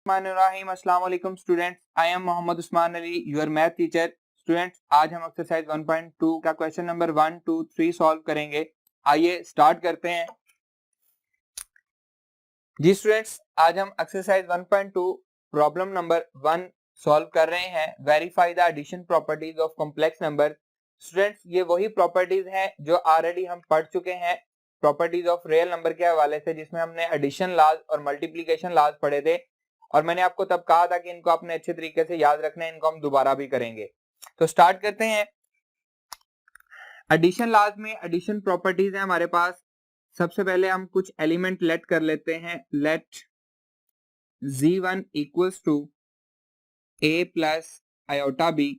अस्सलाम वालेकुम students, I am Mohammad Usman Ali, your math teacher. Students, आज हम एक्सरसाइज 1.2 का क्वेश्चन नंबर 1, 2, 3 सॉल्व करेंगे। आइए स्टार्ट करते हैं। जी स्टूडेंट्स, आज हम एक्सरसाइज 1.2 प्रॉब्लम नंबर 1 सॉल्व कर रहे हैं। Verify the addition properties of complex number. Students, ये वही प्रॉपर्टीज हैं जो ऑलरेडी हम पढ़ चुके हैं प्रॉपर्टीज ऑफ रियल नंबर के हवाले से, जिसमें हमने एडिशन लॉज और मल्टीप्लिकेशन लॉज पढ़े थे। और मैंने आपको तब कहा था कि इनको आपने अच्छे तरीके से याद रखना है, इनको हम दोबारा भी करेंगे। तो स्टार्ट करते हैं। एडिशन लॉज में एडिशन प्रॉपर्टीज है हमारे पास। सबसे पहले हम कुछ एलिमेंट लेट कर लेते हैं। Let z1 equals to a plus iota b,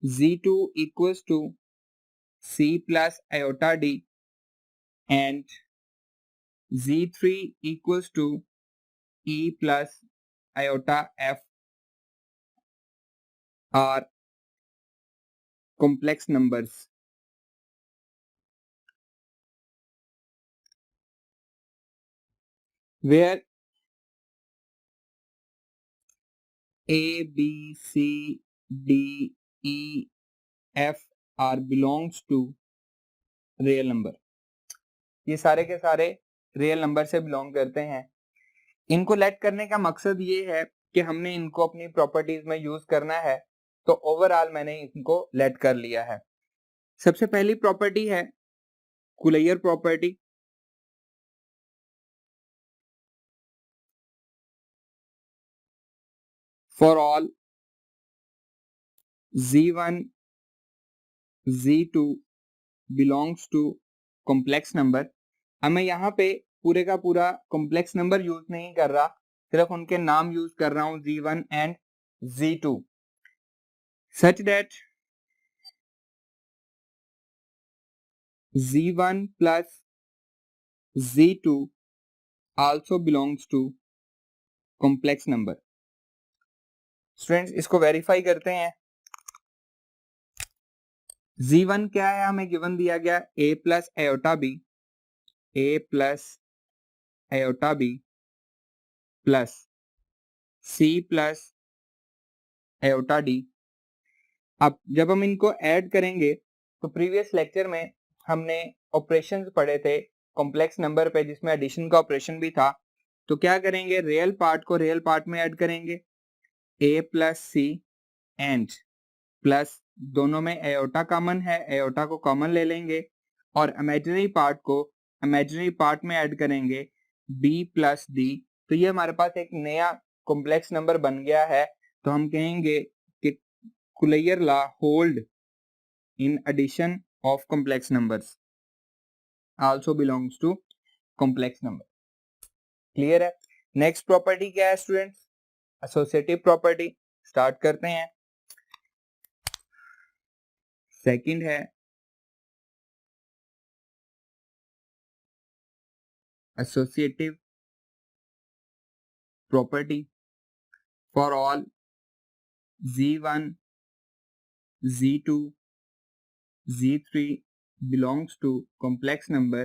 z2 equals to c plus iota d and z3 equals to e plus iota f are complex numbers. Where A, B, C, D, E, F are belongs to real number. ये सारे के सारे real number से belong करते हैं। इनको late करने का मकसद ये है कि हमने इनको अपनी प्रॉपर्टीज में यूज करना है, तो ओवरऑल मैंने इनको लेट कर लिया है। सबसे पहली प्रॉपर्टी है closure property. For all z1 z2 belongs to complex number. अब मैं यहाँ पे पूरे का पूरा कॉम्प्लेक्स नंबर यूज नहीं कर रहा, सिर्फ उनके नाम यूज कर रहा हूं, z1 and z2, such that z1 plus z2 also belongs to complex number. Students, इसको वेरीफाई करते हैं। z1 क्या है, हमें गिवन दिया गया a plus iota b, a plus iota b plus c plus iota d। अब जब हम इनको ऐड करेंगे तो प्रीवियस लेक्चर में हमने ऑपरेशंस पढ़े थे कॉम्प्लेक्स नंबर पे, जिसमें एडिशन का ऑपरेशन भी था। तो क्या करेंगे, रियल पार्ट को रियल पार्ट में ऐड करेंगे, a plus c and plus दोनों में एयोटा कॉमन है, एयोटा को कॉमन ले लेंगे, और इमेजिनरी पार्ट को इमेजिनरी पार्ट में ऐड करेंगे b प्लस डी। तो ये हमारे पास एक नया कॉम्प्लेक्स नंबर बन गया है। तो हम कहेंगे कि Culier law hold in addition of complex numbers also belongs to complex number. Clear है? नेक्स्ट प्रॉपर्टी क्या है स्टूडेंट्स? Associative property. स्टार्ट करते हैं। सेकंड है associative property for all z1 z2 z3 belongs to complex number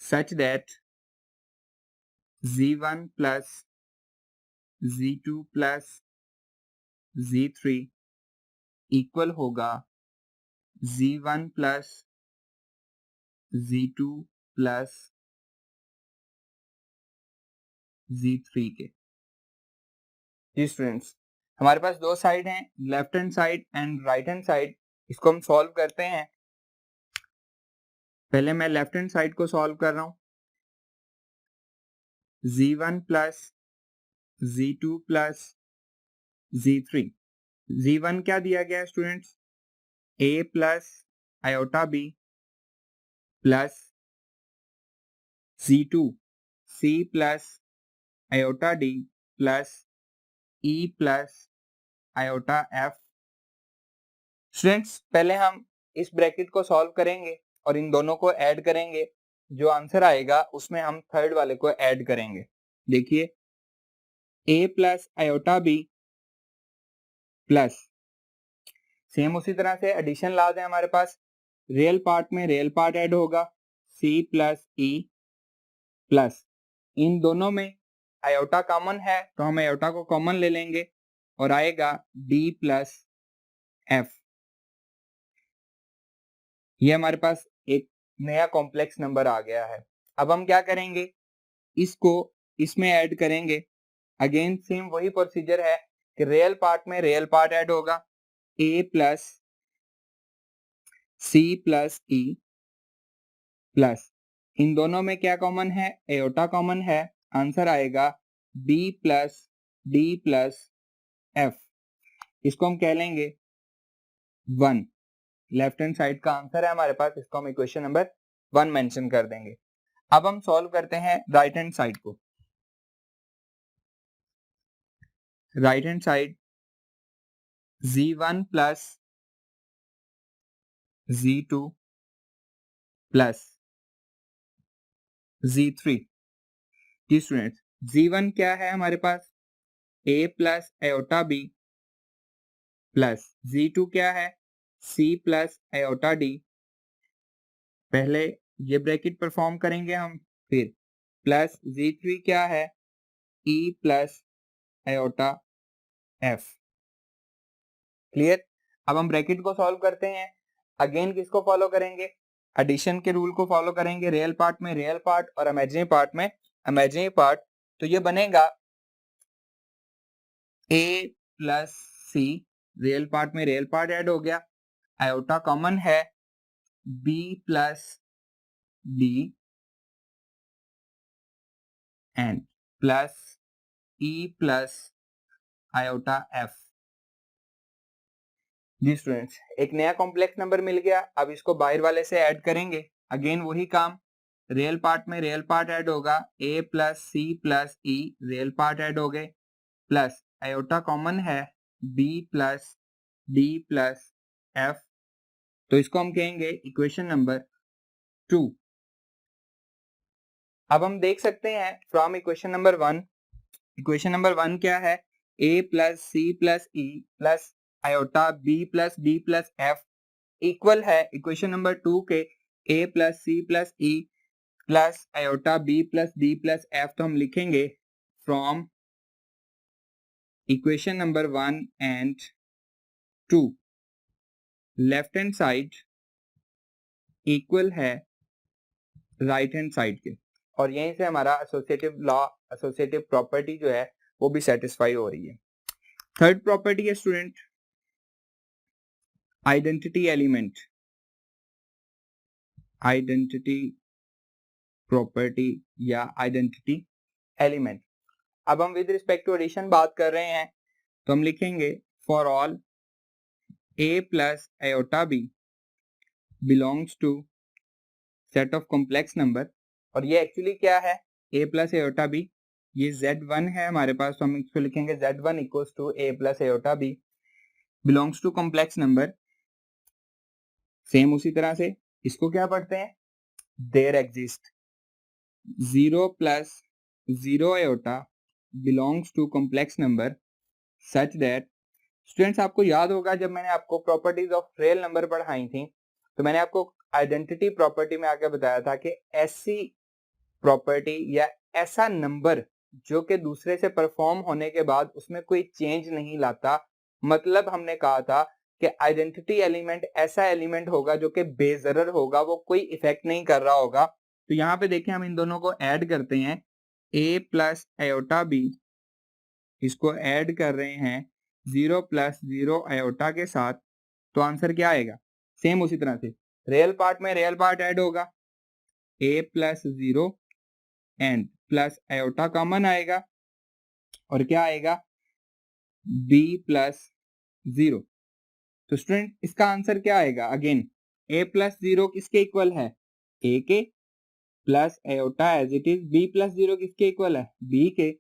such that z1 plus z2 plus z3 equal होगा z1 plus z2 plus z3 के। जी students, हमारे पास दो side हैं, left hand side and right hand side. इसको हम solve करते हैं। पहले मैं लेफ्ट हैंड साइड को सॉल्व कर रहा हूं। z1 plus z2 plus z3। z1 क्या दिया गया है students? a plus iota b plus z2 c plus iota d plus e plus iota f। Students, पहले हम इस ब्रैकेट को सॉल्व करेंगे और इन दोनों को ऐड करेंगे। जो आंसर आएगा उसमें हम थर्ड वाले को ऐड करेंगे। देखिए, a plus iota b plus, same उसी तरह से एडिशन लॉज है हमारे पास। रियल पार्ट में रियल पार्ट ऐड होगा, c प्लस e प्लस इन दोनों में आयोटा कॉमन है तो हम आयोटा को कॉमन ले लेंगे और आएगा d प्लस एफ। ये हमारे पास एक नया कॉम्प्लेक्स नंबर आ गया है। अब हम क्या करेंगे, इसको इसमें ऐड करेंगे। अगेन सेम वही प्रोसीजर है कि रियल पार्ट में रियल पार्ट ऐड होगा, a plus c plus e plus इन दोनों में क्या कॉमन है, एयोटा कॉमन है, आंसर आएगा b plus d plus F. इसको हम कह लेंगे 1। लेफ्ट हैंड साइड का आंसर है हमारे पास, इसको हम इक्वेशन नंबर 1 मेंशन कर देंगे। अब हम सॉल्व करते हैं राइट हैंड साइड को। Right hand side z1 plus z2 plus z3। जी स्टूडेंट्स, z1 क्या है हमारे पास, a plus iota b plus z2 क्या है, c प्लस एयोटा d। पहले ये ब्रैकेट परफॉर्म करेंगे हम, फिर प्लस z3 क्या है, e plus aorta f। Clear. अब हम ब्रैकेट को सॉल्व करते हैं। अगेन किसको फॉलो करेंगे, एडिशन के रूल को फॉलो करेंगे। रियल पार्ट में रियल पार्ट और इमेजिनरी पार्ट में इमेजिनरी पार्ट। तो ये बनेगा a plus c, real part में रियल पार्ट ऐड हो गया, आयोटा कॉमन है, b plus d and plus e plus iota f। जी स्टूडेंट्स, एक नया कॉम्प्लेक्स नंबर मिल गया। अब इसको बाहर वाले से ऐड करेंगे। अगेन वही काम, रियल पार्ट में रियल पार्ट ऐड होगा, a plus c plus e, real part add हो गए, प्लस आयोटा कॉमन है, b plus d plus f। तो इसको हम कहेंगे इक्वेशन नंबर 2। अब हम देख सकते हैं from equation number 1, equation number 1 क्या है, a plus c plus e plus iota b plus d plus f equal है इक्वेशन नंबर 2 के a plus c plus e plus iota b plus d plus f। तो हम लिखेंगे from equation number 1 and 2 left hand side equal है right hand side के, और यहीं से हमारा एसोसिएटिव लॉ, एसोसिएटिव प्रॉपर्टी जो है वो भी सेटिस्फाई हो रही है। थर्ड प्रॉपर्टी है student identity element, identity property या आइडेंटिटी एलिमेंट। अब हम विद रिस्पेक्ट टू एडिशन बात कर रहे हैं, तो हम लिखेंगे for all a plus iota b belongs to set of complex number. और ये एक्चुअली क्या है, a प्लस आयोटा b, ये z1 है हमारे पास, तो हम इसको लिखेंगे z1 equals to a plus iota b belongs to complex number. Same उसी तरह से इसको क्या पढ़ते हैं, there exist 0 plus 0 iota belongs to complex number such that. Students, आपको याद होगा जब मैंने आपको प्रॉपर्टीज ऑफ रियल नंबर पढ़ाई थी, तो मैंने आपको आइडेंटिटी प्रॉपर्टी में आके बताया था कि ऐसी प्रॉपर्टी या ऐसा नंबर जो कि दूसरे से परफॉर्म होने के बाद उसमें कोई चेंज नहीं लाता, मतलब हमने कहा था कि आइडेंटिटी एलिमेंट ऐसा एलिमेंट होगा जो कि बेजरर होगा, वो कोई इफेक्ट नहीं कर रहा होगा। तो यहाँ पे देखें, हम इन दोनों को ऐड करते हैं, a प्लस आयोटा b, इसको ऐड कर रहे हैं 0 प्लस 0 आयोटा के साथ। तो आंसर क्या आएगा, सेम उसी तरह से रियल पार्ट में रियल पार्ट ऐड होगा, a plus 0 and plus iota common आएगा, और क्या आएगा b प्लस 0। तो स्टूडेंट इसका आंसर क्या आएगा, अगेन a प्लस 0 किसके इक्वल है, a के, plus iota as it is, b plus 0 किसके इक्वल है, b के,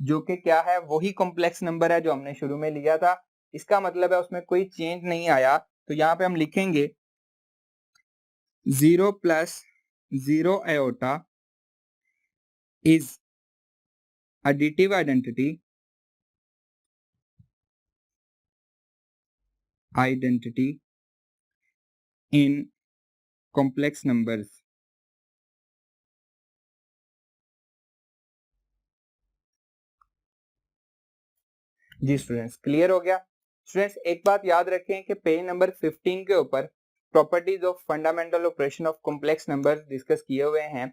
जो कि क्या है, वही कॉम्प्लेक्स नंबर है जो हमने शुरू में लिया था। इसका मतलब है उसमें कोई चेंज नहीं आया। तो यहाँ पे हम लिखेंगे 0 plus 0 iota is additive identity in complex numbers। जी स्टूडेंट्स, क्लियर हो गया। स्टूडेंट्स एक बात याद रखें कि पेज नंबर 15 के ऊपर properties of fundamental operation of complex numbers discuss किए हुए हैं।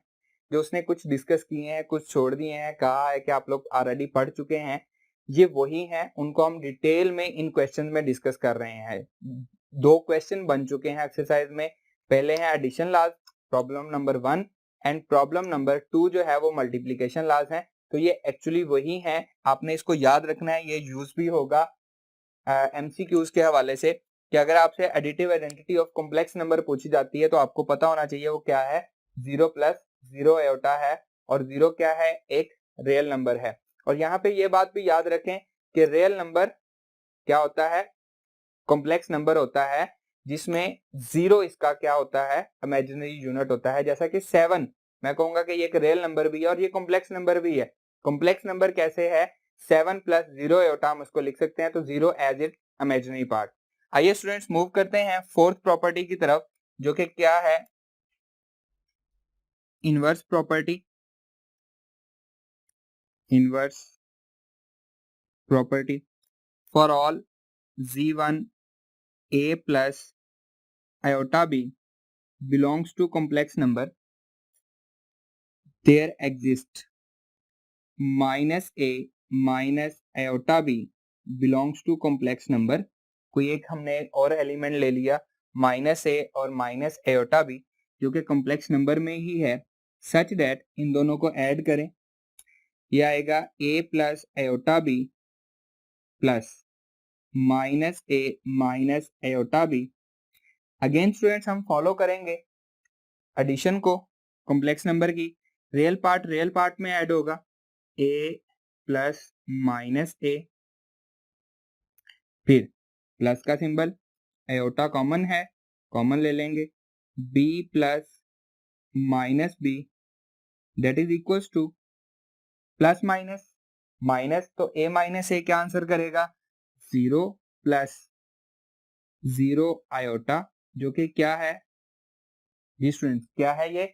जो उसने कुछ डिस्कस किए हैं, कुछ छोड़ दिए हैं, कहा है कि आप लोग ऑलरेडी पढ़ चुके हैं, ये वही हैं, उनको हम डिटेल में इन क्वेश्चन में डिस्कस कर रहे हैं। 2 क्वेश्चन बन चुके हैं एक्सरसाइज में। पहले है addition laws, problem number 1, and problem number 2 जो है वो मल्टीप्लीकेशन लॉज है। तो ये एक्चुअली वही है, आपने इसको याद रखना है, ये यूज भी होगा एमसीक्यूज के हवाले से कि अगर आपसे additive identity of complex number पूछी जाती है तो आपको पता होना चाहिए वो क्या है। 0 प्लस 0 आयोटा है, और 0 क्या है, एक रियल नंबर है। और यहाँ पे ये बात भी याद रखें कि रियल नंबर क्या होता है, कॉम्प्लेक्स नंबर होता है जिसमें 0 इसका क्या होता है, इमेजिनरी यूनिट होता है। जैसा कि 7 मैं कहूंगा कि ये एक रियल नंबर भी है और ये कॉम्प्लेक्स नंबर भी है। कॉम्प्लेक्स नंबर कैसे है, 7 प्लस 0 आयोटा हम उसको लिख सकते हैं, तो 0 एज इट इमेजिनरी पार्ट। आइए स्टूडेंट्स मूव करते हैं फोर्थ प्रॉपर्टी की तरफ, जो कि क्या है, inverse property. Inverse property for all z1 a plus iota b belongs to complex number, there exists minus a minus iota b belongs to complex number। कोई एक हमने और एलिमेंट ले लिया माइनस ए और माइनस एयोटा बी, जो कि complex number में ही है, सच दैट इन दोनों को ऐड करें, ये आएगा A plus iota B plus minus A minus iota B. Again students हम फॉलो करेंगे एडिशन को कॉम्प्लेक्स नंबर की, रियल पार्ट में ऐड होगा a प्लस माइनस ए, फिर प्लस का सिंबल, आयोटा कॉमन है, कॉमन ले लेंगे, b plus minus B that is equals to plus minus minus, तो a माइनस ए क्या आंसर करेगा, 0 प्लस 0 आयोटा, जो कि क्या है जी स्टूडेंट्स, क्या है ये,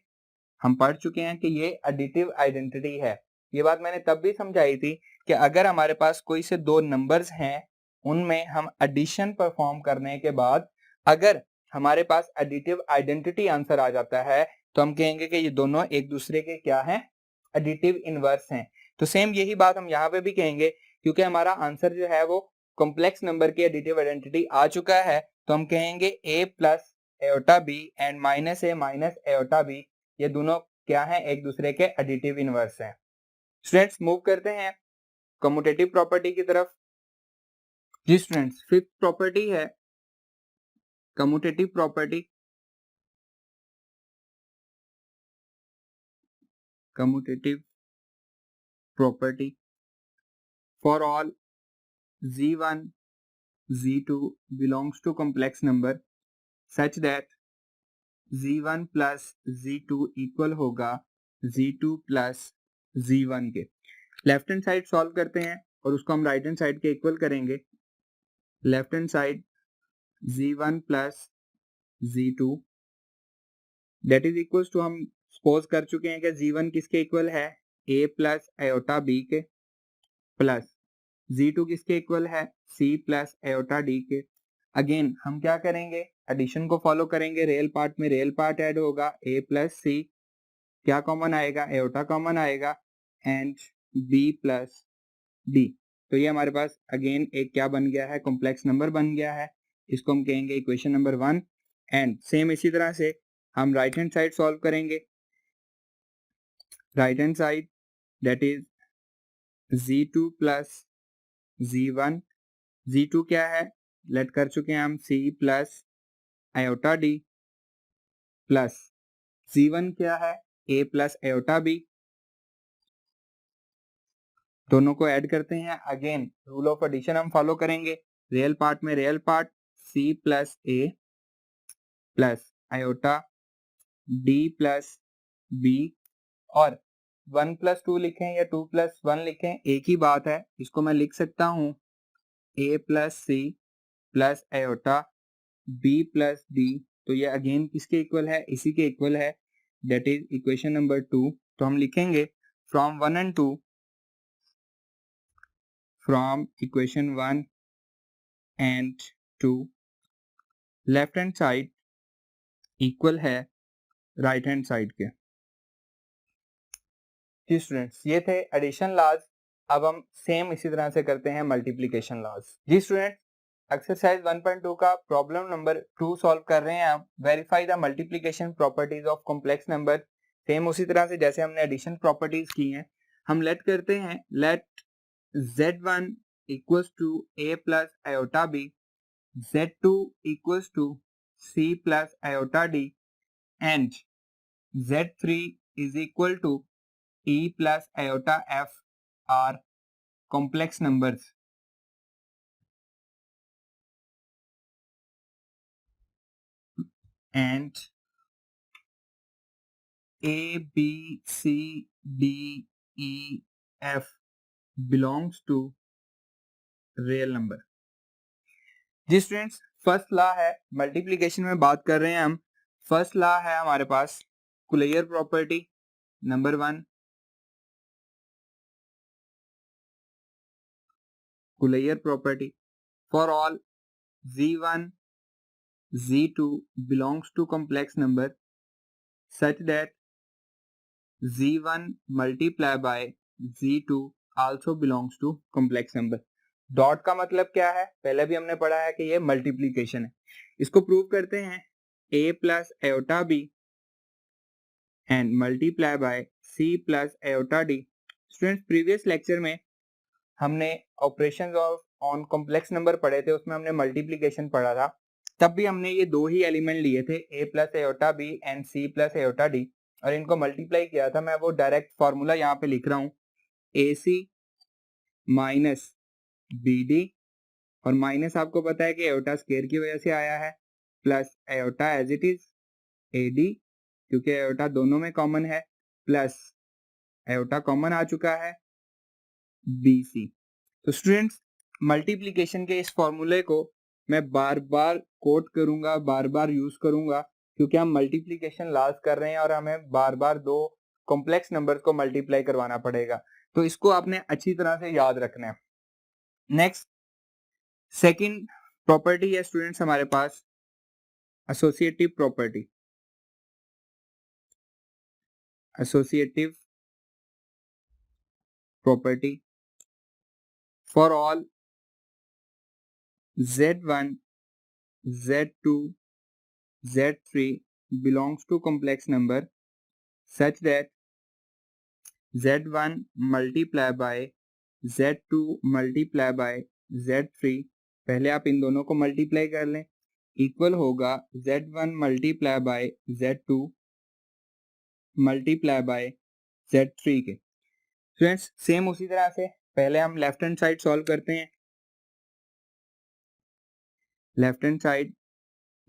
हम पढ़ चुके हैं कि ये एडिटिव आइडेंटिटी है। ये बात मैंने तब भी समझाई थी कि अगर हमारे पास कोई से 2 नंबर्स हैं, उनमें हम एडिशन परफॉर्म करने के बाद अगर हमारे पास एडिटिव आइडेंटिटी आंसर आ जाता है तो हम कहेंगे कि ये दोनों एक दूसरे के क्या हैं, एडिटिव इनवर्स हैं। तो सेम यही बात हम यहाँ पे भी कहेंगे, क्योंकि हमारा आंसर जो है वो कॉम्प्लेक्स नंबर की एडिटिव आइडेंटिटी आ चुका है, तो हम कहेंगे a plus iota b and minus A minus iota b, ये दोनों क्या है, एक दूसरे के एडिटिव इनवर्स हैं। स्टूडेंट्स मूव करते हैं कम्यूटेटिव प्रॉपर्टी की तरफ। जी स्टूडेंट्स, फिफ्थ प्रॉपर्टी है commutative property. Commutative property for all z1 z2 belongs to complex number such that z1 plus z2 equal होगा z2 प्लस z1 के। लेफ्ट हैंड साइड सॉल्व करते हैं और उसको हम राइट हैंड साइड के equal करेंगे। Left hand side z1 plus z2 that is equal to, हम सपोज कर चुके हैं कि z1 किसके इक्वल है, a प्लस आयोटा b के, प्लस z2 किसके इक्वल है, c प्लस आयोटा d के। अगेन हम क्या करेंगे, एडिशन को फॉलो करेंगे, रियल पार्ट में रियल पार्ट ऐड होगा, a प्लस c क्या कॉमन आएगा, आयोटा कॉमन आएगा, एंड b प्लस d। तो ये हमारे पास अगेन एक क्या बन गया है, कॉम्प्लेक्स नंबर बन गया है, इसको हम कहेंगे इक्वेशन नंबर 1। एंड सेम इसी तरह से हम राइट हैंड साइड सॉल्व करेंगे। Right hand side that is z2 plus z1, z2 क्या है, लेट कर चुके हैं हम, c plus iota d, plus z1 क्या है, a प्लस आयोटा b, दोनों को ऐड करते हैं। अगेन रूल ऑफ एडिशन हम फॉलो करेंगे, रियल पार्ट में real part, c plus a plus iota d plus b, और 1 प्लस 2 लिखें या 2 प्लस 1 लिखें, एक ही बात है, इसको मैं लिख सकता हूं a plus c plus iota b plus d। तो ये अगेन किसके इक्वल है, इसी के इक्वल है, दैट इज इक्वेशन नंबर 2। तो हम लिखेंगे from 1 and 2 from equation 1 and 2 left hand side equal है राइट हैंड साइड के। जी स्टूडेंट्स, ये थे एडिशन लॉज। अब हम सेम इसी तरह से करते हैं मल्टीप्लिकेशन लॉज। जी स्टूडेंट, एक्सरसाइज 1.2 का प्रॉब्लम नंबर 2 सॉल्व कर रहे हैं हम। Verify the multiplication properties of complex number. Same उसी तरह से जैसे हमने एडिशन प्रॉपर्टीज की हैं, हम लेट करते हैं let z1 equals to a plus iota b, z2 equals to c plus iota d and z3 is equal to e plus iota f are complex numbers. And a, b, c, d, e, f belongs to real number. जी students, first law है multiplication में बात कर रहे हैं हम। First law है हमारे पास closure property number 1। Closure property for all z1 z2 belongs to complex number such that z1 multiply by z2 also belongs to complex number। Dot का मतलब क्या है, पहले भी हमने पढ़ा है कि ये मल्टीप्लीकेशन है। इसको प्रूव करते हैं a plus iota b and multiply by c plus aorta d। Students, previous lecture में हमने operations of on complex number पढ़े थे, उसमें हमने मल्टीप्लीकेशन पढ़ा था। तब भी हमने ये दो ही एलिमेंट लिए थे, a plus iota b and c plus aorta d, और इनको मल्टीप्लाई किया था। मैं वो डायरेक्ट फॉर्मूला यहाँ पे लिख रहा हूँ, AC माइनस BD, और माइनस आपको पता है कि एयोटा स्क्वायर की वजह से आया है, plus iota as it is AD क्योंकि एयोटा दोनों में कॉमन है, प्लस एयोटा कॉमन आ चुका है BC। तो स्टूडेंट्स, मल्टीप्लिकेशन के इस फॉर्मूले को मैं बार बार कोट करूंगा, बार बार यूज करूंगा, क्योंकि हम मल्टीप्लिकेशन लॉज कर रहे हैं और हमें बार बार दो कॉम्प्लेक्स नंबर्स को मल्टीप्लाई करवाना पड़ेगा। तो इसको आपने अच्छी तरह से याद रखना है। नेक्स्ट सेकंड प्रॉपर्टी है स्टूडेंट्स हमारे पास associative property. Associative property for all z1 z2 z3 belongs to complex number such that z1 multiply by z2 multiply by z3, पहले आप इन दोनों को मल्टीप्लाई कर लें, इक्वल होगा z1 multiply by z2 multiply by z3 के। Friends, same उसी तरह से पहले हम लेफ्ट हैंड साइड सॉल्व करते हैं। Left hand side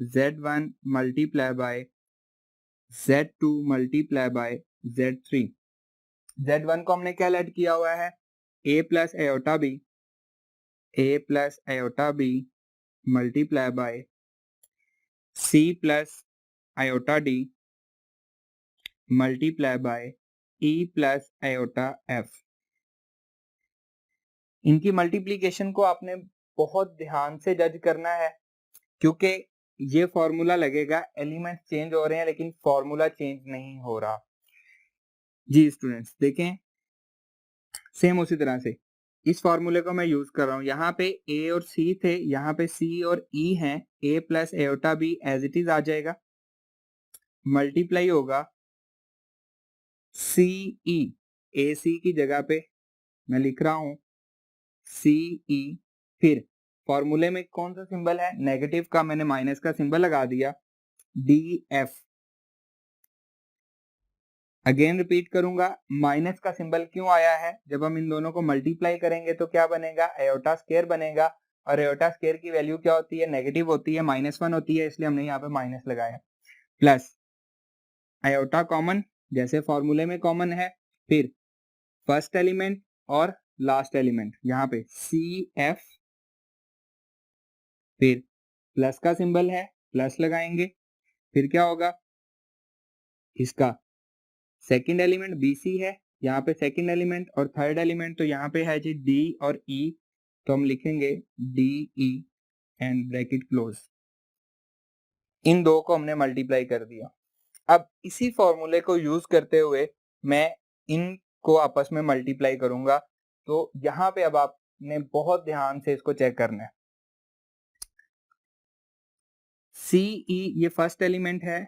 z1 multiply by z2 multiply by z3। z1 को हमने क्या लेट किया हुआ है, a plus iota b, a plus iota b multiply bye c plus iota d multiply by e plus iota f। इनकी multiplication को आपने बहुत ध्यान से जज करना है, क्योंकि ये फॉर्मूला लगेगा एलिमेंट चेंज हो रहे हैं लेकिन फॉर्मूला चेंज नहीं हो रहा। जी स्टूडेंट्स, देखें सेम उसी तरह से इस फॉर्मूले को मैं यूज कर रहा हूं। यहाँ पे a और c थे, यहाँ पे c और e हैं, a plus iota b as it is आ जाएगा, मल्टीप्लाई होगा सी ई, ए सी की जगह पे मैं लिख रहा हूं सी ई, फिर फॉर्मूले में कौन सा सिंबल है, नेगेटिव का, मैंने माइनस का सिंबल लगा दिया, डी एफ। अगेन रिपीट करूंगा, माइनस का सिंबल क्यों आया है, जब हम इन दोनों को मल्टीप्लाई करेंगे तो क्या बनेगा, एयोटा स्क्वायर बनेगा, और एयोटा स्क्वायर की वैल्यू क्या होती है, नेगेटिव होती है, -1 होती है, इसलिए हमने यहाँ पे माइनस लगाया, प्लस आयोटा कॉमन जैसे फॉर्मूले में कॉमन है, फिर फर्स्ट एलिमेंट और लास्ट एलिमेंट यहाँ पे सी एफ, फिर प्लस का सिंबल है, प्लस लगाएंगे, फिर क्या होगा, इसका सेकंड एलिमेंट बी सी है, यहाँ पे सेकंड एलिमेंट, और थर्ड एलिमेंट तो यहाँ पे है जी डी और ई, तो हम लिखेंगे D E and bracket close. इन दो को हमने मल्टीप्लाई कर दिया। अब इसी फॉर्मूले को यूज करते हुए मैं इनको आपस में मल्टीप्लाई करूंगा। तो यहां पे अब आपने बहुत ध्यान से इसको चेक करना है। सी ई ये फर्स्ट एलिमेंट है,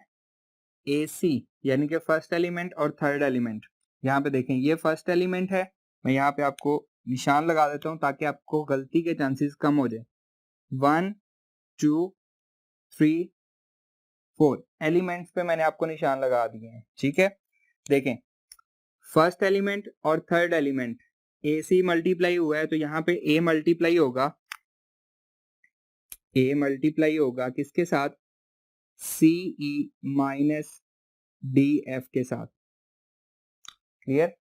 ए सी यानी कि फर्स्ट एलिमेंट और थर्ड एलिमेंट। यहाँ पे देखें ये फर्स्ट एलिमेंट है, मैं यहाँ पे आपको निशान लगा देता हूँ ताकि आपको गलती के चांसेस कम हो जाए। 1 2 3 4 एलिमेंट्स पे मैंने आपको निशान लगा दिए हैं, ठीक है। देखें फर्स्ट एलिमेंट और थर्ड एलिमेंट ए सी मल्टीप्लाई हुआ है, तो यहाँ पे ए मल्टीप्लाई होगा, ए मल्टीप्लाई होगा किसके साथ, सी ई माइनस डी एफ के साथ। क्लियर।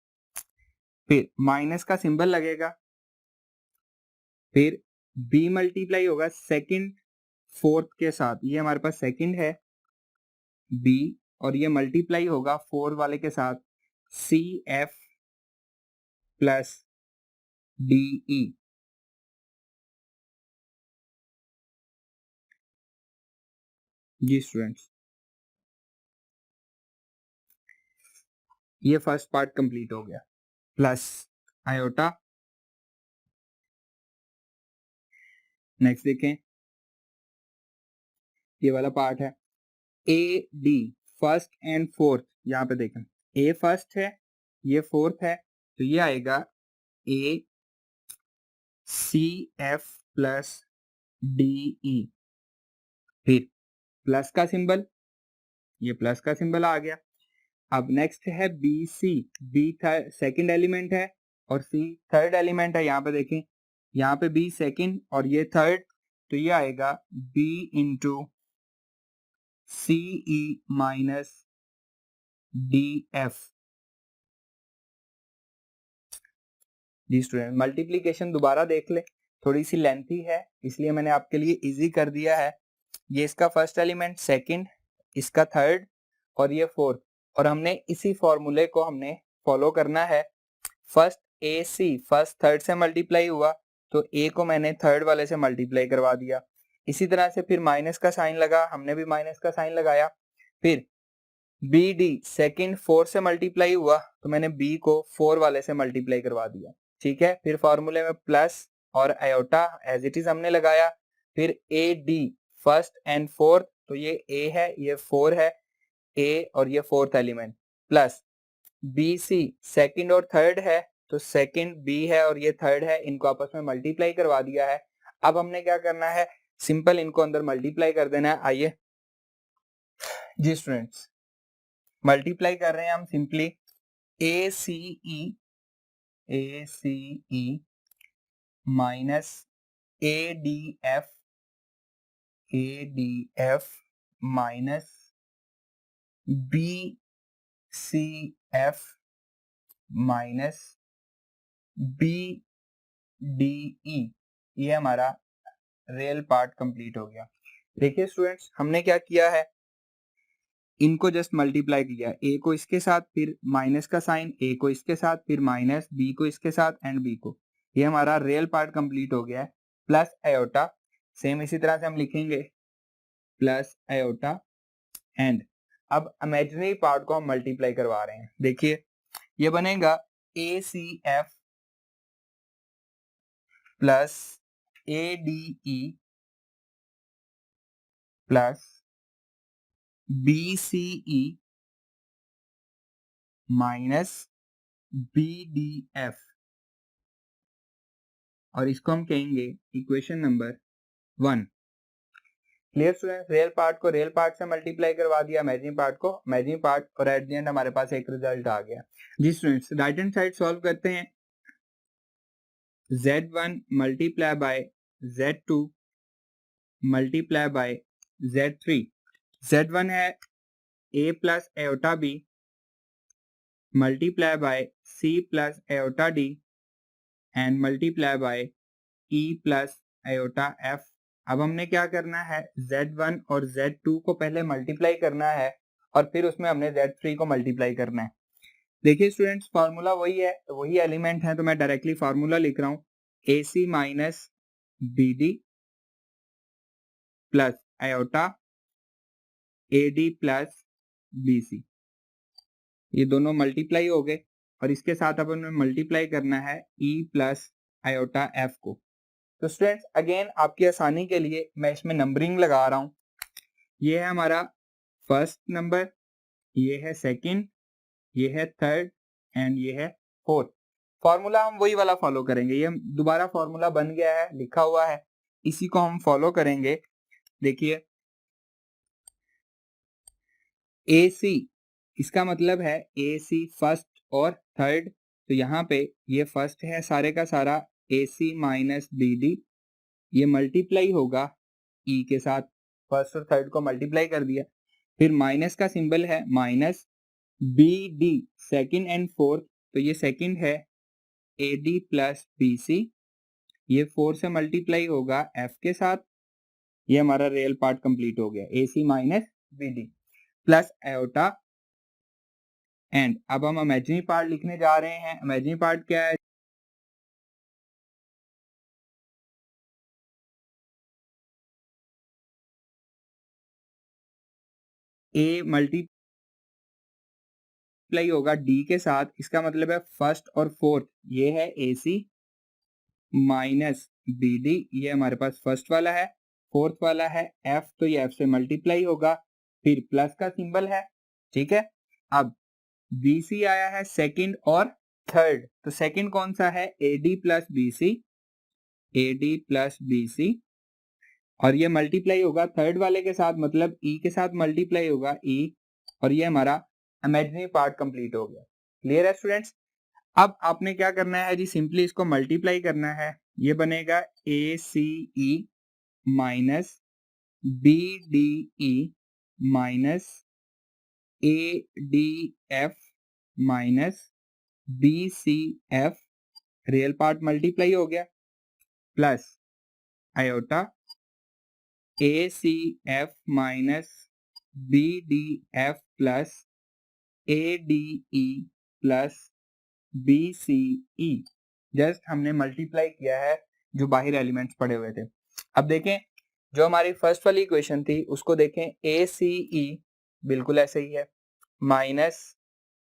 फिर माइनस का सिंबल लगेगा, फिर बी मल्टीप्लाई होगा सेकंड फोर्थ के साथ, ये हमारे पास सेकंड है बी, और ये मल्टीप्लाई होगा फोर वाले के साथ C F plus D E. Ji students, ये फर्स्ट पार्ट कंप्लीट हो गया। प्लस आयोटा, नेक्स्ट देखें ये वाला पार्ट है A D first and fourth. यहाँ पे देखें ए फर्स्ट है, ये फोर्थ है, तो ये आएगा A C F plus D E. फिर प्लस का सिंबल, ये प्लस का सिंबल आ गया। अब नेक्स्ट है B c, b second element है और सी थर्ड एलिमेंट है। यहाँ पे देखें यहाँ पे बी सेकंड और ये थर्ड, तो ये आएगा बी इंटू सी ई माइनस डी एफ। जी स्टूडेंट, मल्टीप्लीकेशन दोबारा देख ले, थोड़ी सी लेंथी है इसलिए मैंने आपके लिए इजी कर दिया है। ये इसका फर्स्ट एलिमेंट सेकंड, इसका थर्ड और ये फोर्थ, और हमने इसी फॉर्मूले को हमने फॉलो करना है। First A C first third से मल्टीप्लाई हुआ, तो ए को मैंने थर्ड वाले से मल्टीप्लाई करवा दिया। इसी तरह से फिर माइनस का साइन लगा, हमने भी माइनस का साइन लगाया। फिर बी डी सेकेंड फोर से मल्टीप्लाई हुआ, तो मैंने बी को फोर वाले से मल्टीप्लाई करवा दिया, ठीक है। फिर फॉर्मूले में प्लस और आयोटा एज इट इज हमने लगाया। फिर ए डी फर्स्ट एंड फोर्थ, तो ये ए है ये फोर है, ए और ये fourth element, plus B c second और थर्ड है, तो सेकेंड बी है और ये थर्ड है, इनको आपस में मल्टीप्लाई करवा दिया है। अब हमने क्या करना है, सिंपल इनको अंदर मल्टीप्लाई कर देना है। आइए जी स्टूडेंट्स, मल्टीप्लाई कर रहे हैं हम simply A C E minus A D F minus B C F minus B D E. ये हमारा रियल पार्ट कंप्लीट हो गया। देखिए स्टूडेंट्स, हमने क्या किया है, इनको जस्ट मल्टीप्लाई किया, ए को इसके साथ फिर माइनस का साइन, ए को इसके साथ फिर माइनस, बी को इसके साथ एंड बी को। ये हमारा रियल पार्ट कंप्लीट हो गया है। प्लस आयोटा, सेम इसी तरह से हम लिखेंगे प्लस आयोटा एंड अब इमेजिनरी पार्ट को हम मल्टीप्लाई करवा रहे हैं। देखिए ये बनेगा A C F plus A D E plus B C E minus B D F, और इसको हम कहेंगे equation number 1। Clear student, real part को रियल पार्ट से मल्टीप्लाई करवा दिया, इमेजिनरी पार्ट को इमेजिनरी पार्ट, और एट द एंड हमारे पास एक रिजल्ट आ गया। Ji students, right hand side solve करते हैं। z1 multiply by z2 multiply by z3। z1 है a plus iota b multiply bye c plus aorta d and multiply by e plus aorta f। अब हमने क्या करना है, z1 और z2 को पहले मल्टीप्लाई करना है और फिर उसमें हमने z3 को मल्टीप्लाई करना है। देखिए स्टूडेंट्स, फार्मूला वही है, वही एलिमेंट है, तो मैं डायरेक्टली फार्मूला लिख रहा हूँ AC minus BD plus iota AD plus BC, ये दोनों मल्टीप्लाई हो गए और इसके साथ अब हमें मल्टीप्लाई करना है E प्लस आयोटा F को। तो स्टूडेंट्स अगेन आपकी आसानी के लिए मैं इसमें नंबरिंग लगा रहा हूं। ये है हमारा फर्स्ट नंबर, ये है सेकंड, ये है थर्ड एंड ये है फोर्थ। फॉर्मूला हम वही वाला फॉलो करेंगे, ये दोबारा फॉर्मूला बन गया है, लिखा हुआ है, इसी को हम फॉलो करेंगे। देखिए AC, इसका मतलब है AC फर्स्ट और थर्ड, तो यहाँ पे ये फर्स्ट है सारे का सारा AC माइनस BD, ये मल्टीप्लाई होगा E के साथ, फर्स्ट और थर्ड को मल्टीप्लाई कर दिया, फिर माइनस का सिंबल है minus BD second and fourth, तो ये सेकंड है AD प्लस BC, ये 4 से मल्टीप्लाई होगा F के साथ, ये हमारा रियल पार्ट कंप्लीट हो गया AC minus BD plus iota and अब हम इमेजिनरी पार्ट लिखने जा रहे हैं। इमेजिनरी पार्ट क्या है? A मल्टीप्लाई होगा D के साथ, इसका मतलब है फर्स्ट और फोर्थ, ये है AC माइनस BD, ये हमारे पास फर्स्ट वाला है, फोर्थ वाला है F, तो ये F से मल्टीप्लाई होगा, फिर प्लस का सिंबल है, ठीक है। अब BC आया है सेकंड और थर्ड, तो सेकंड कौन सा है? AD plus BC, AD plus BC, और ये मल्टीप्लाई होगा थर्ड वाले के साथ, मतलब E के साथ मल्टीप्लाई होगा E, और ये हमारा इमेजिनरी पार्ट कंप्लीट हो गया। क्लियर है स्टूडेंट्स? अब आपने क्या करना है जी, सिंपली इसको मल्टीप्लाई करना है, ये बनेगा ACE minus BDE minus ADF minus BCF, real part multiply हो गया, plus iota ACF minus BDF plus ADE plus BCE, just हमने मल्टीप्लाई किया है जो बाहर एलिमेंट्स पड़े हुए थे। अब देखें जो हमारी फर्स्ट वाली इक्वेशन थी उसको देखें, ACE बिल्कुल ऐसे ही है, माइनस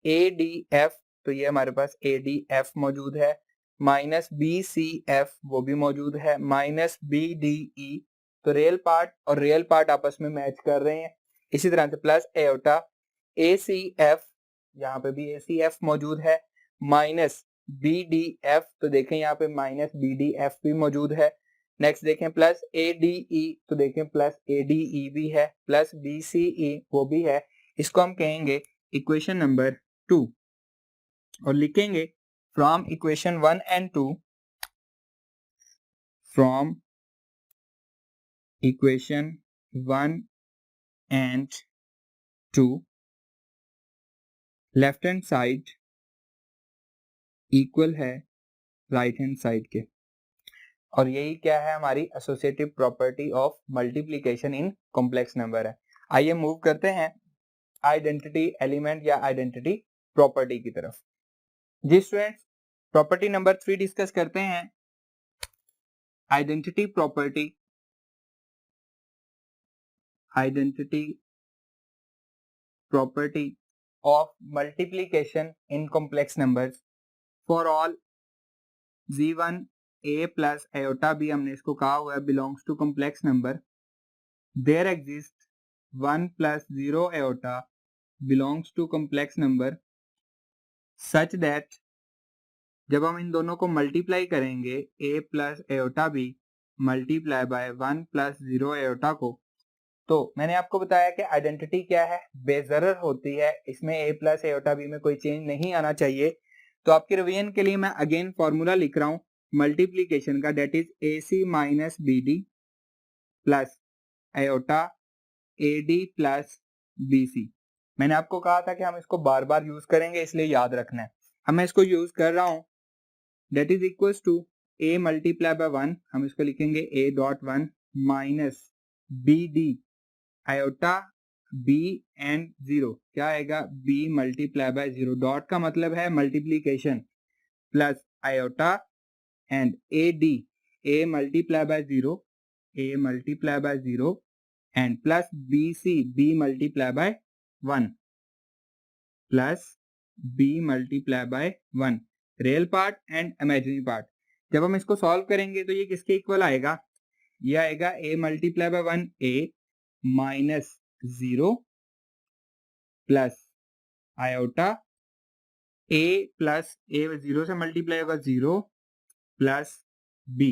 ADF, तो ये हमारे पास ADF मौजूद है, माइनस BCF वो भी मौजूद है, माइनस BDE, तो रियल पार्ट और रियल पार्ट आपस में मैच कर रहे हैं। इसी तरह से प्लस एयोटा ACF, यहाँ पे भी ACF मौजूद है, माइनस BDF, तो देखें यहाँ पे माइनस BDF भी मौजूद है। नेक्स्ट देखें प्लस ADE, तो देखें प्लस ADE भी है, प्लस BCE वो भी है। इसको हम कहेंगे इक्वेशन नंबर 2 और लिखेंगे from equation 1 and 2, from equation 1 and 2 left hand side equal है राइट हैंड साइड के, और यही क्या है हमारी associative property of multiplication in complex number है। आइए मूव करते हैं आइडेंटिटी एलिमेंट या आइडेंटिटी प्रॉपर्टी की तरफ। जी स्टूडेंट्स, प्रॉपर्टी नंबर 3 डिस्कस करते हैं, identity property, identity property of multiplication in complex numbers for all G1 A plus iota B, हमने इसको कहा हुआ है belongs to complex number, there exist 1 plus 0 iota belongs to complex number such that, जब हम इन दोनों को मल्टीप्लाई करेंगे A plus iota B multiply by 1 plus 0 iota को, तो मैंने आपको बताया कि आइडेंटिटी क्या है, बेजरर होती है, इसमें A प्लस आयोटा B में कोई चेंज नहीं आना चाहिए। तो आपके रिवीजन के लिए मैं अगेन फॉर्मूला लिख रहा हूं मल्टीप्लीकेशन का, that is AC minus BD plus iota AD plus BC। मैंने आपको कहा था कि हम इसको बार बार यूज करेंगे, इसलिए याद रखना है। अब मैं इसको यूज कर रहा हूं, that is equal to A multiply by 1, हम इसको लिखेंगे A dot 1 minus BD iota B and 0, क्या आएगा B मल्टीप्लाई बाय 0, डॉट का मतलब है multiplication, plus iota and AD, A multiply by 0, A multiply by 0 and plus BC, B multiply by 1 plus B multiply by 1, real part and imaginary part. जब हम इसको solve करेंगे तो ये किसके इक्वल आएगा, ये आएगा A multiply by 1 A minus 0 plus iota A plus A 0 से मल्टीप्लाई होगा 0 plus B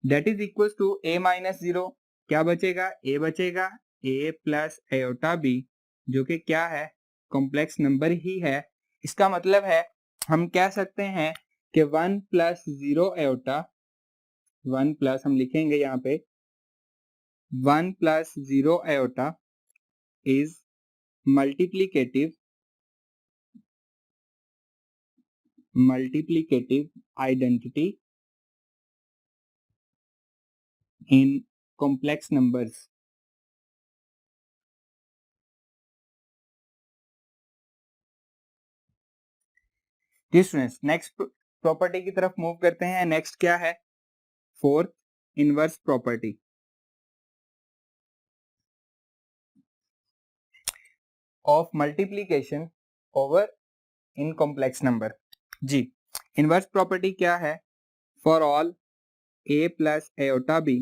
that is equal to A minus 0, क्या बचेगा, A बचेगा, A प्लस आयोटा B जो कि क्या है, कॉम्प्लेक्स नंबर ही है। इसका मतलब है हम कह सकते हैं कि 1 प्लस 0 आयोटा, 1 प्लस हम लिखेंगे यहाँ पे 1 plus 0 iota is multiplicative identity in complex numbers। जी स्टूडेंट्स, नेक्स्ट प्रॉपर्टी की तरफ मूव करते हैं। नेक्स्ट क्या है, fourth inverse property of multiplication over in complex number. जी, इनवर्स प्रॉपर्टी क्या है, for all a plus iota b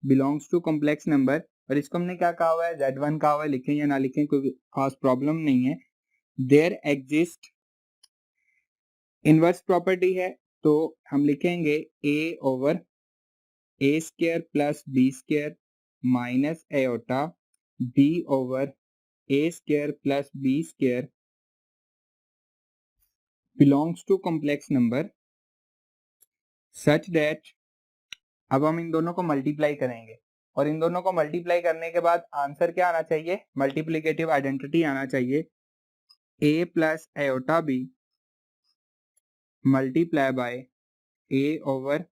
belongs to complex number, और इसको हमने क्या कहा हुआ है, z1 कहा हुआ है, लिखें या ना लिखें कोई खास प्रॉब्लम नहीं है। देयर एग्जिस्ट इनवर्स प्रॉपर्टी है तो हम लिखेंगे a over a square plus b square minus iota b over a square plus b square belongs to complex number such that, अब हम इन दोनों को मल्टीप्लाई करेंगे और इन दोनों को मल्टीप्लाई करने के बाद आंसर क्या आना चाहिए, मल्टीप्लिकेटिव आइडेंटिटी आना चाहिए, a plus iota b multiply by a over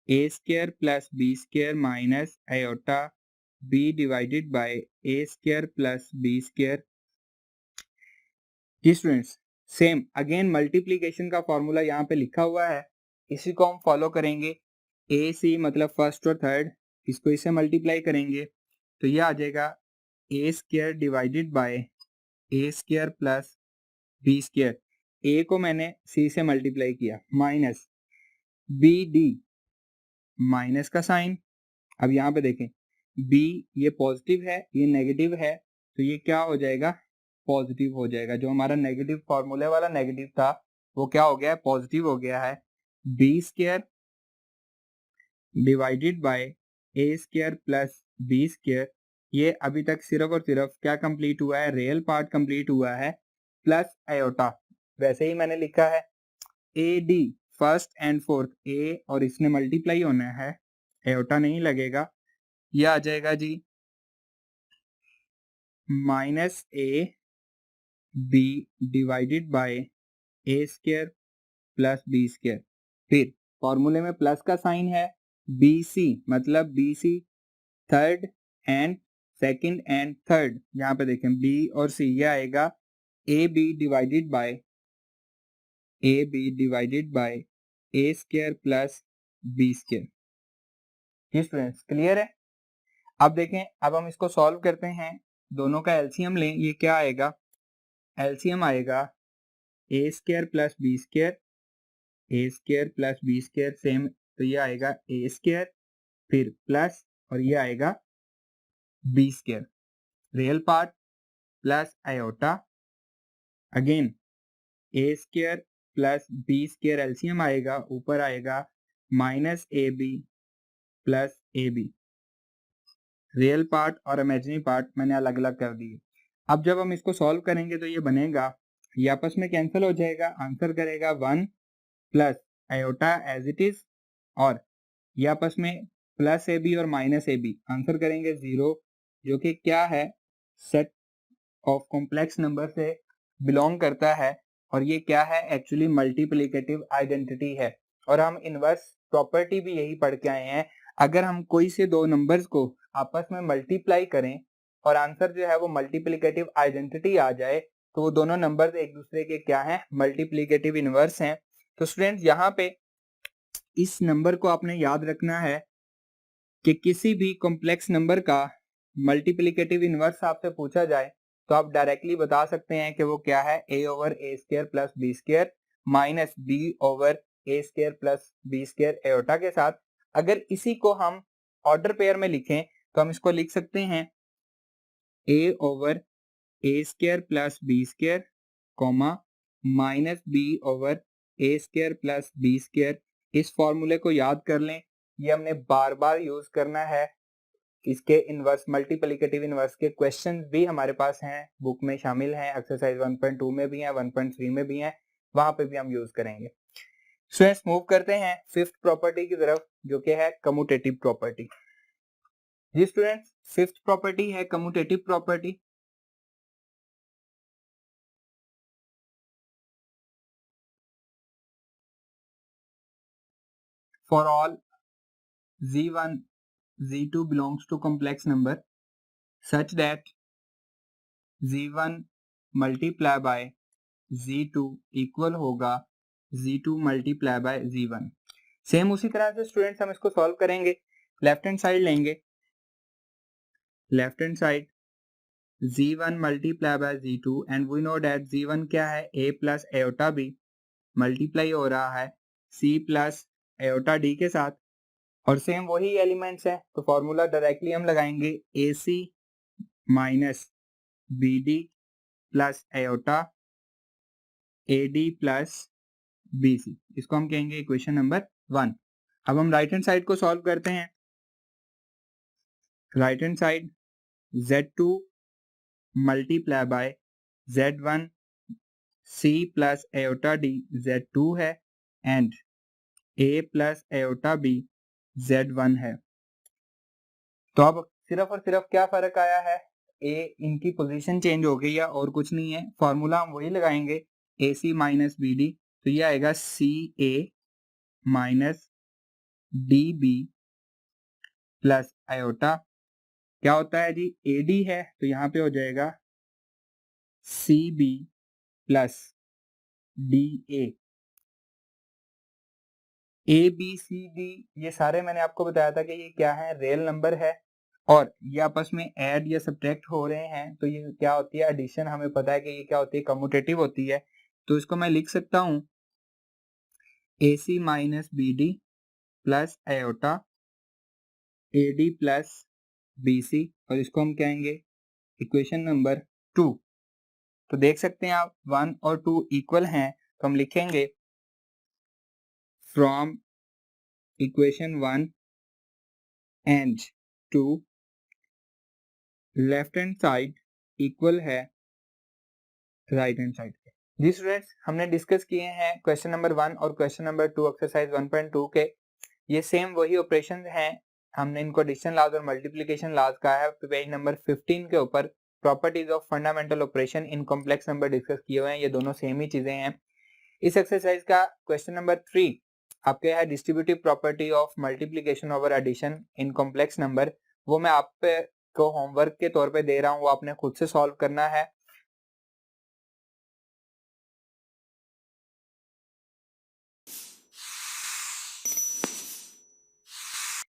a square plus b square minus iota b divided by a square plus b square. जी स्टूडेंट्स, सेम अगेन मल्टीप्लिकेशन का फॉर्मूला यहाँ पे लिखा हुआ है, इसी को हम फॉलो करेंगे। ए सी मतलब फर्स्ट और थर्ड, इसको इससे मल्टीप्लाई करेंगे तो ये आ जाएगा A square divided by A square plus B square. A को मैंने सी से मल्टीप्लाई किया माइनस बी डी, माइनस का साइन। अब यहाँ पे देखें बी ये पॉजिटिव है ये नेगेटिव है तो ये क्या हो जाएगा, पॉजिटिव हो जाएगा। जो हमारा नेगेटिव फॉर्मूले वाला नेगेटिव था वो क्या हो गया है, पॉजिटिव हो गया है। B square divided by A square plus B square, ये अभी तक सिर्फ और सिर्फ क्या कंप्लीट हुआ है, रियल पार्ट कंप्लीट हुआ है, प्लस आयोटा वैसे ही मैंने लिखा है। A D first and fourth A और इसने मल्टीप्लाई होना है, आयोटा नहीं लगेगा, ये आ जाएगा ji minus A B divided by A square plus B square. फिर फॉर्मूले में प्लस का साइन है, बी सी मतलब B C third and second and third, यहाँ पे देखें बी और सी, ये आएगा A B divided by A square plus B square. ये स्टूडेंट्स क्लियर है। अब देखें, अब हम इसको सॉल्व करते हैं, दोनों का एलसीएम लें, ये क्या आएगा, एलसीएम आएगा A square plus B square, A square plus B square same, तो ये आएगा ए स्क्वायर फिर प्लस और ये आएगा B square, real part plus iota, again A square plus B square LCM आएगा, ऊपर आएगा minus A B plus A B, real part और इमेजिनरी पार्ट मैंने अलग अलग कर दिए। अब जब हम इसको सॉल्व करेंगे तो ये बनेगा, ये आपस में कैंसिल हो जाएगा, आंसर करेगा 1 plus iota as it is, और ये आपस में प्लस ए बी और माइनस ए बी, आंसर करेंगे 0 जो कि क्या है, सेट ऑफ कॉम्प्लेक्स नंबर से बिलोंग करता है, और ये क्या है, एक्चुअली मल्टीप्लिकेटिव आइडेंटिटी है। और हम इनवर्स प्रॉपर्टी भी यही पढ़ के आए हैं, अगर हम कोई से दो नंबर्स को आपस में मल्टीप्लाई करें और आंसर जो है वो मल्टीप्लिकेटिव आइडेंटिटी आ जाए तो वो दोनों नंबर्स एक दूसरे के क्या हैं, मल्टीप्लिकेटिव इनवर्स हैं। तो स्टूडेंट्स यहाँ पे इस नंबर को आपने याद रखना है कि किसी भी कॉम्प्लेक्स नंबर का मल्टीप्लिकेटिव इनवर्स आपसे पूछा जाए तो आप डायरेक्टली बता सकते हैं कि वो क्या है, a over a square plus B square minus b over a square plus B square iota के साथ। अगर इसी को हम ऑर्डर पेयर में लिखें तो हम इसको लिख सकते हैं a over a square plus B square comma minus b over a square plus B square. इस फॉर्मूले को याद कर लें, ये हमने बार बार यूज करना है। इसके इनवर्स मल्टीप्लिकेटिव इनवर्स के क्वेश्चन भी हमारे पास हैं, बुक में शामिल हैं, एक्सरसाइज 1.2 में भी हैं, 1.3 में भी हैं, वहां पे भी हम यूज करेंगे। स्टूडेंट्स मूव करते हैं फिफ्थ प्रॉपर्टी की तरफ जो कि है कम्यूटेटिव प्रॉपर्टी। जी स्टूडेंट्स, फिफ्थ प्रॉपर्टी है commutative property. For all z1 z2 belongs to complex number such that z1 multiply by z2 equal होगा z2 multiply by z1। Same उसी तरह से स्टूडेंट्स हम इसको सॉल्व करेंगे। लेफ्ट हैंड साइड लेंगे, left hand side z1 multiply by z2 and we know that z1 क्या है, a plus iota b multiply हो रहा है c प्लस एयोटा d के साथ, और सेम वही एलिमेंट्स हैं तो फॉर्मूला डायरेक्टली हम लगाएंगे ac minus bd plus aorta ad plus bc। इसको हम कहेंगे इक्वेशन नंबर 1। अब हम राइट हैंड साइड को सॉल्व करते हैं। Right hand side z2 multiply by z1 c plus aorta d z2 है and a plus iota b z1 है। तो अब सिर्फ और सिर्फ क्या फर्क आया है, a इनकी पोजीशन चेंज हो गई है और कुछ नहीं है। फॉर्मूला हम वही लगाएंगे ac माइनस बी डी, तो ये आएगा C A minus D B plus iota क्या होता है जी, ए डी है तो यहाँ पे हो जाएगा C B plus D A B C D. ये सारे मैंने आपको बताया था कि ये क्या है, रियल नंबर है और ये आपस में ऐड या सब्ट्रैक्ट हो रहे हैं तो ये क्या होती है, एडिशन। हमें पता है कि ये क्या होती है, कम्यूटेटिव होती है। तो इसको मैं लिख सकता हूं A C minus B D plus iota A D plus B C, और इसको हम कहेंगे इक्वेशन नंबर 2। तो देख सकते हैं आप 1 और 2 इक्वल हैं तो हम लिखेंगे from equation 1 and 2 left hand side equal है राइट हैंड साइड के। जी स्टूडेंट्स, हमने डिस्कस किए हैं क्वेश्चन नंबर 1 और क्वेश्चन नंबर 2 एक्सरसाइज 1.2 के। ये सेम वही ऑपरेशन हैं, हमने इनको एडिशन लॉज और मल्टीप्लिकेशन लॉज का है पेज नंबर 15 के ऊपर properties of fundamental operation in complex number discuss किए हुए हैं। ये दोनों सेम ही चीजें हैं। इस एक्सरसाइज का क्वेश्चन नंबर 3 आपके है distributive property of multiplication over addition in complex number. वो मैं आप को होमवर्क के तौर पे दे रहा हूँ, वो आपने खुद से सॉल्व करना है।